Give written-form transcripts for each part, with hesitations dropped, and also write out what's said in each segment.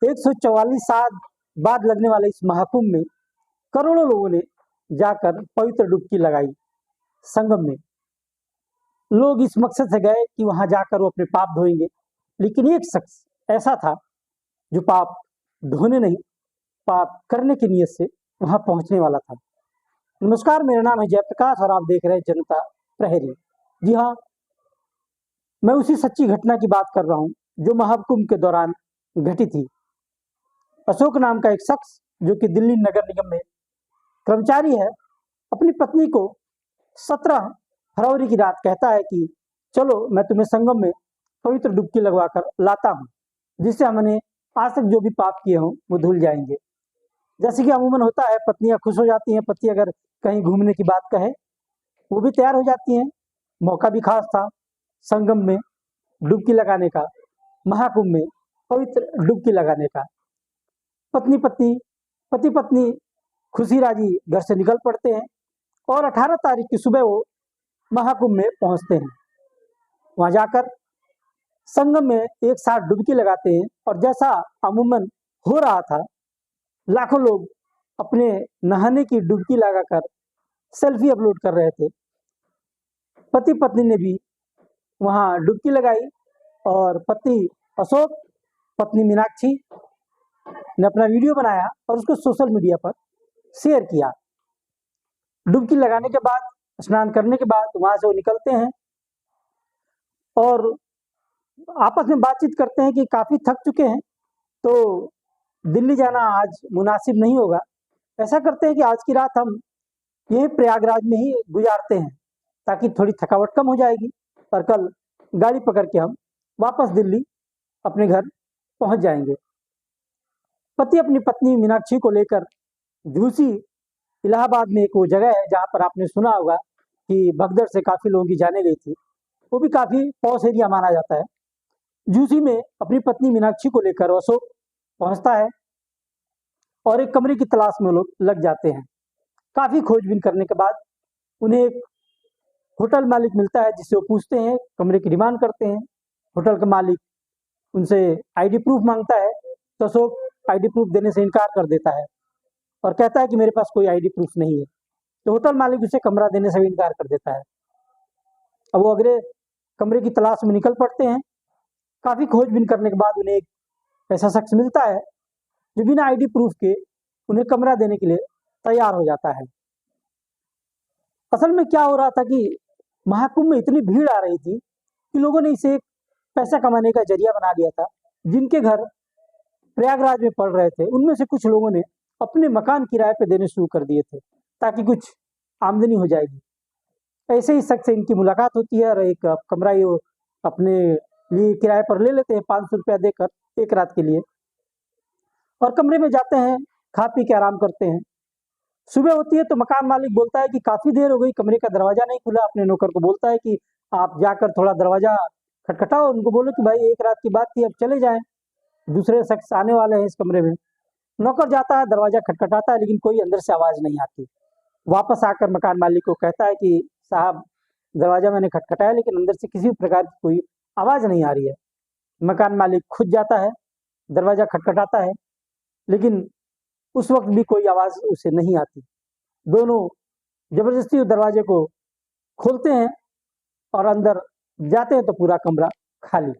144 साल बाद लगने वाले इस महाकुंभ में करोड़ों लोगों ने जाकर पवित्र डुबकी लगाई। संगम में लोग इस मकसद से गए कि वहां जाकर वो अपने पाप धोएंगे, लेकिन एक शख्स ऐसा था जो पाप धोने नहीं, पाप करने की नीयत से वहां पहुंचने वाला था। नमस्कार, मेरा नाम है जयप्रकाश और आप देख रहे हैं जनता प्रहरी। जी हाँ, मैं उसी सच्ची घटना की बात कर रहा हूँ जो महाकुंभ के दौरान घटी थी। अशोक नाम का एक शख्स जो कि दिल्ली नगर निगम में कर्मचारी है, अपनी पत्नी को 17 फरवरी की रात कहता है कि चलो मैं तुम्हें संगम में पवित्र डुबकी लगवा कर लाता हूँ, जिससे हमने आज तक जो भी पाप किए हों वो धुल जाएंगे। जैसे कि अमूमन होता है, पत्नियां खुश हो जाती हैं, पति अगर कहीं घूमने की बात कहे वो भी तैयार हो जाती हैं। मौका भी खास था संगम में डुबकी लगाने का, महाकुंभ में पवित्र डुबकी लगाने का। पति पत्नी खुशी राजी घर से निकल पड़ते हैं और 18 तारीख की सुबह वो महाकुंभ में पहुंचते हैं। वहां जाकर संगम में एक साथ डुबकी लगाते हैं और जैसा अमूमन हो रहा था, लाखों लोग अपने नहाने की डुबकी लगाकर सेल्फी अपलोड कर रहे थे। पति पत्नी ने भी वहां डुबकी लगाई और पति अशोक, पत्नी मीनाक्षी ने अपना वीडियो बनाया और उसको सोशल मीडिया पर शेयर किया। डुबकी लगाने के बाद, स्नान करने के बाद वहां से वो निकलते हैं और आपस में बातचीत करते हैं कि काफी थक चुके हैं, तो दिल्ली जाना आज मुनासिब नहीं होगा। ऐसा करते हैं कि आज की रात हम यही प्रयागराज में ही गुजारते हैं, ताकि थोड़ी थकावट कम हो जाएगी और कल गाड़ी पकड़ के हम वापस दिल्ली अपने घर पहुंच जाएंगे। पति अपनी पत्नी मीनाक्षी को लेकर झूसी, इलाहाबाद में एक वो जगह है जहां पर आपने सुना होगा कि भगदड़ से काफी लोगों की जाने गई थी, वो भी काफी पॉश एरिया माना जाता है। झूसी में अपनी पत्नी मीनाक्षी को लेकर अशोक पहुंचता है और एक कमरे की तलाश में लोग लग जाते हैं। काफी खोजबीन करने के बाद उन्हें एक होटल मालिक मिलता है, जिससे वो पूछते हैं, कमरे की डिमांड करते हैं। होटल का मालिक उनसे आईडी प्रूफ मांगता है, तो अशोक आईडी प्रूफ देने से इनकार कर देता है और कहता है कि मेरे पास कोई आईडी प्रूफ नहीं है। तो होटल मालिक उसे कमरा देने से भी इनकार कर देता है। अब वो अगले कमरे की तलाश में निकल पड़ते हैं। काफी खोजबीन करने के बाद उन्हें एक ऐसा शख्स मिलता है जो बिना आईडी प्रूफ के उन्हें कमरा देने के लिए तैयार हो जाता है। असल में क्या हो रहा था कि महाकुंभ में इतनी भीड़ आ रही थी कि लोगों ने इसे एक पैसा कमाने का जरिया बना लिया था। जिनके घर प्रयागराज में पड़ रहे थे, उनमें से कुछ लोगों ने अपने मकान किराए पे देने शुरू कर दिए थे, ताकि कुछ आमदनी हो जाएगी। ऐसे ही शख्स से इनकी मुलाकात होती है और एक कमरा ये अपने लिए किराए पर ले लेते हैं 500 रुपया देकर एक रात के लिए, और कमरे में जाते हैं, खा पी के आराम करते हैं। सुबह होती है तो मकान मालिक बोलता है कि काफी देर हो गई, कमरे का दरवाजा नहीं खुला। अपने नौकर को बोलता है कि आप जाकर थोड़ा दरवाजा खटखटाओ, उनको बोलो कि भाई एक रात की बात थी, अब चले जाएं, दूसरे शख्स आने वाले हैं इस कमरे में। नौकर जाता है, दरवाजा खटखटाता है, लेकिन कोई अंदर से आवाज नहीं आती। वापस आकर मकान मालिक को कहता है कि साहब, दरवाजा मैंने खटखटाया लेकिन अंदर से किसी प्रकार की कोई आवाज नहीं आ रही है। मकान मालिक खुद जाता है, दरवाजा खटखटाता है, लेकिन उस वक्त भी कोई आवाज उसे नहीं आती। दोनों जबरदस्ती उस दरवाजे को खोलते हैं और अंदर जाते हैं तो पूरा कमरा खाली।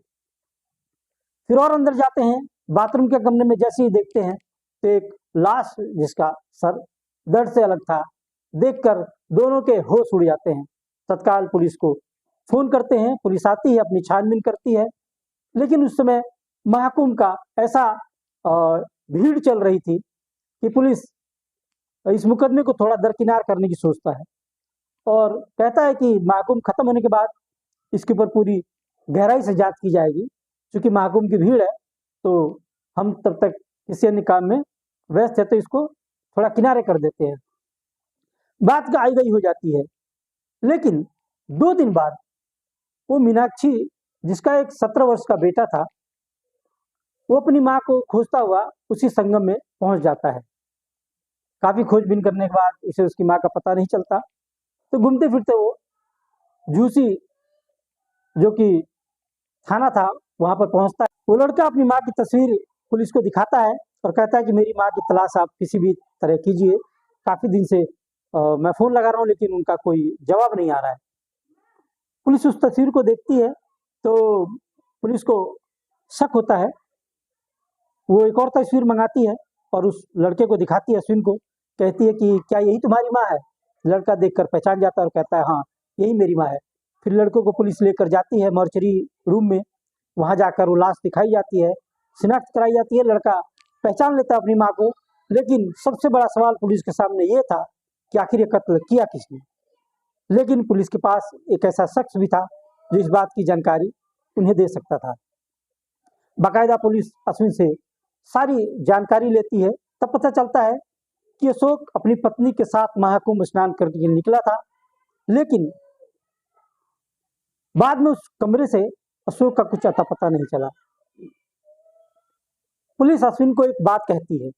फिर और अंदर जाते हैं, बाथरूम के कमरे में जैसे ही देखते हैं तो एक लाश जिसका सर दर्द से अलग था, देखकर दोनों के होश उड़ जाते हैं। तत्काल पुलिस को फोन करते हैं, पुलिस आती है, अपनी छानबीन करती है, लेकिन उस समय महाकुंभ का ऐसा भीड़ चल रही थी कि पुलिस इस मुकदमे को थोड़ा दरकिनार करने की सोचता है और कहता है कि महाकुंभ खत्म होने के बाद इसके ऊपर पूरी गहराई से जांच की जाएगी। क्योंकि महाकुंभ की भीड़ है तो हम तब तक किसी अन्य काम में व्यस्त है, तो इसको थोड़ा किनारे कर देते हैं। बात का आई गई हो जाती है, लेकिन 2 दिन बाद वो मीनाक्षी, जिसका एक 17 वर्ष का बेटा था, वो अपनी माँ को खोजता हुआ उसी संगम में पहुंच जाता है। काफी खोजबीन करने के बाद उसे उसकी माँ का पता नहीं चलता, तो घूमते फिरते वो झूसी, जो कि थाना था, वहां पर पहुंचता है। वो लड़का अपनी माँ की तस्वीर पुलिस को दिखाता है और कहता है कि मेरी माँ की तलाश आप किसी भी तरह कीजिए, काफ़ी दिन से मैं फ़ोन लगा रहा हूँ लेकिन उनका कोई जवाब नहीं आ रहा है। पुलिस उस तस्वीर को देखती है तो पुलिस को शक होता है। वो एक और तस्वीर मंगाती है और उस लड़के को दिखाती है, अश्विन को, कहती है कि क्या यही तुम्हारी माँ है? लड़का देखकर पहचान जाता है और कहता है हाँ, यही मेरी माँ है। फिर लड़कों को पुलिस लेकर जाती है मॉर्चरी रूम में। वहाँ जाकर वो लाश दिखाई जाती है, शिनाख्त कराई जाती है, लड़का पहचान लेता है अपनी माँ को। लेकिन सबसे बड़ा सवाल पुलिस के सामने ये था कि आखिर ये कत्ल किया किसने? लेकिन पुलिस के पास एक ऐसा शख्स भी था जो इस बात की जानकारी उन्हें दे सकता था। बाकायदा पुलिस अश्विन से सारी जानकारी लेती है। तब पता चलता है कि अशोक अपनी पत्नी के साथ महाकुंभ स्नान करने के लिए निकला था, लेकिन बाद में उस कमरे से अशोक का कुछ अता पता नहीं चला। पुलिस अश्विन को एक बात कहती है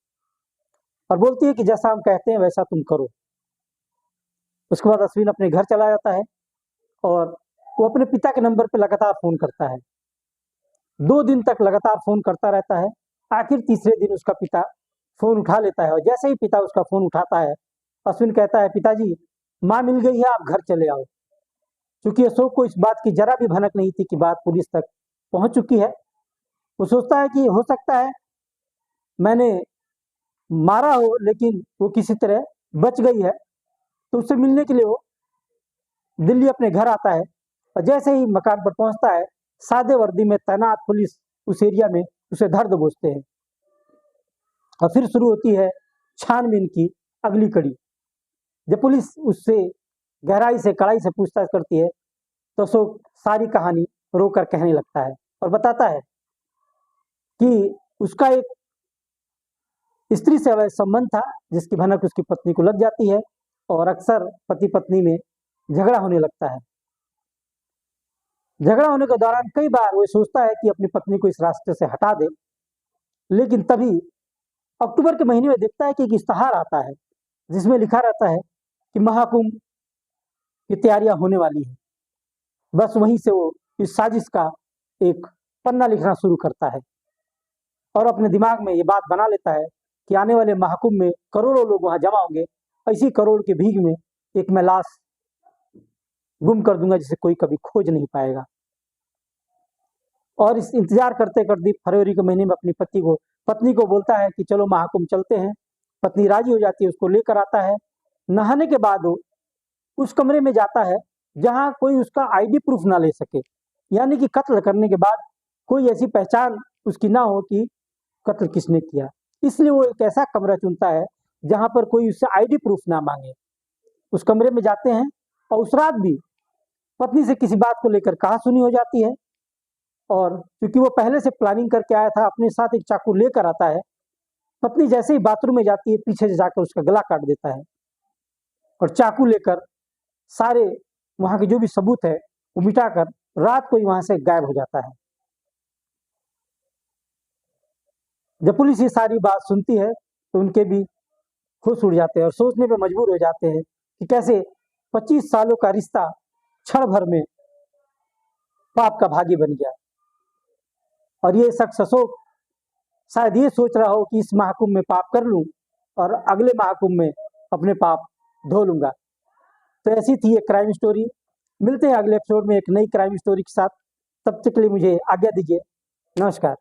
और बोलती है कि जैसा हम कहते हैं वैसा तुम करो। उसके बाद अश्विन अपने घर चला जाता है और वो अपने पिता के नंबर पर लगातार फोन करता है। 2 दिन तक लगातार फोन करता रहता है। आखिर तीसरे दिन उसका पिता फोन उठा लेता है और जैसे ही पिता उसका फोन उठाता है, अश्विन कहता है, पिताजी माँ मिल गई है, आप घर चले आओ। क्योंकि अशोक को इस बात की जरा भी भनक नहीं थी कि बात पुलिस तक पहुंच चुकी है। वो सोचता है कि हो सकता है मैंने मारा हो लेकिन वो किसी तरह बच गई है। तो उससे मिलने के लिए वो दिल्ली अपने घर आता है और जैसे ही मकान पर पहुंचता है, सादे वर्दी में तैनात पुलिस उस एरिया में उसे धर दबोचते हैं और फिर शुरू होती है छानबीन की अगली कड़ी। जब पुलिस उससे गहराई से कड़ाई से पूछताछ करती है तो अशोक सारी कहानी रोकर कहने लगता है और बताता है कि उसका एक स्त्री से अवैध संबंध था जिसकी भनक उसकी पत्नी को लग जाती है और अक्सर पति पत्नी में झगड़ा होने लगता है। झगड़ा होने के दौरान कई बार वो सोचता है कि अपनी पत्नी को इस रास्ते से हटा दे, लेकिन तभी अक्टूबर के महीने में देखता है कि एक इश्तहार आता है जिसमें लिखा रहता है कि महाकुंभ की तैयारियां होने वाली है। बस वहीं से वो इस साजिश का एक पन्ना लिखना शुरू करता है और अपने दिमाग में ये बात बना लेता है कि आने वाले महाकुंभ में करोड़ों लोग वहां जमा होंगे, इसी करोड़ के भीड़ में एक मैं लाश गुम कर दूंगा जिसे कोई कभी खोज नहीं पाएगा। और इस इंतजार करते करते फरवरी के महीने में अपनी पत्नी को बोलता है कि चलो महाकुंभ चलते हैं। पत्नी राजी हो जाती है, उसको लेकर आता है। नहाने के बाद वो उस कमरे में जाता है जहां कोई उसका आईडी प्रूफ ना ले सके, यानी कि कत्ल करने के बाद कोई ऐसी पहचान उसकी ना हो कि कत्ल किसने किया। इसलिए वो एक ऐसा कमरा चुनता है जहां पर कोई उससे आईडी प्रूफ ना मांगे। उस कमरे में जाते हैं और उस रात भी पत्नी से किसी बात को लेकर कहासुनी हो जाती है और क्योंकि वो पहले से प्लानिंग करके आया था, अपने साथ एक चाकू लेकर आता है। पत्नी जैसे ही बाथरूम में जाती है, पीछे से जाकर उसका गला काट देता है और चाकू लेकर सारे वहां के जो भी सबूत है वो मिटाकर रात को ही वहां से गायब हो जाता है। जब पुलिस ये सारी बात सुनती है तो उनके भी होश उड़ जाते हैं और सोचने पे मजबूर हो जाते हैं कि कैसे 25 सालों का रिश्ता क्षण भर में पाप का भागी बन गया। और ये शख्स अशोक शायद ये सोच रहा हो कि इस महाकुंभ में पाप कर लूं और अगले महाकुंभ में अपने पाप धो लूंगा। तो ऐसी थी एक क्राइम स्टोरी। मिलते हैं अगले एपिसोड में एक नई क्राइम स्टोरी के साथ। तब तक के लिए मुझे आज्ञा दीजिए। नमस्कार।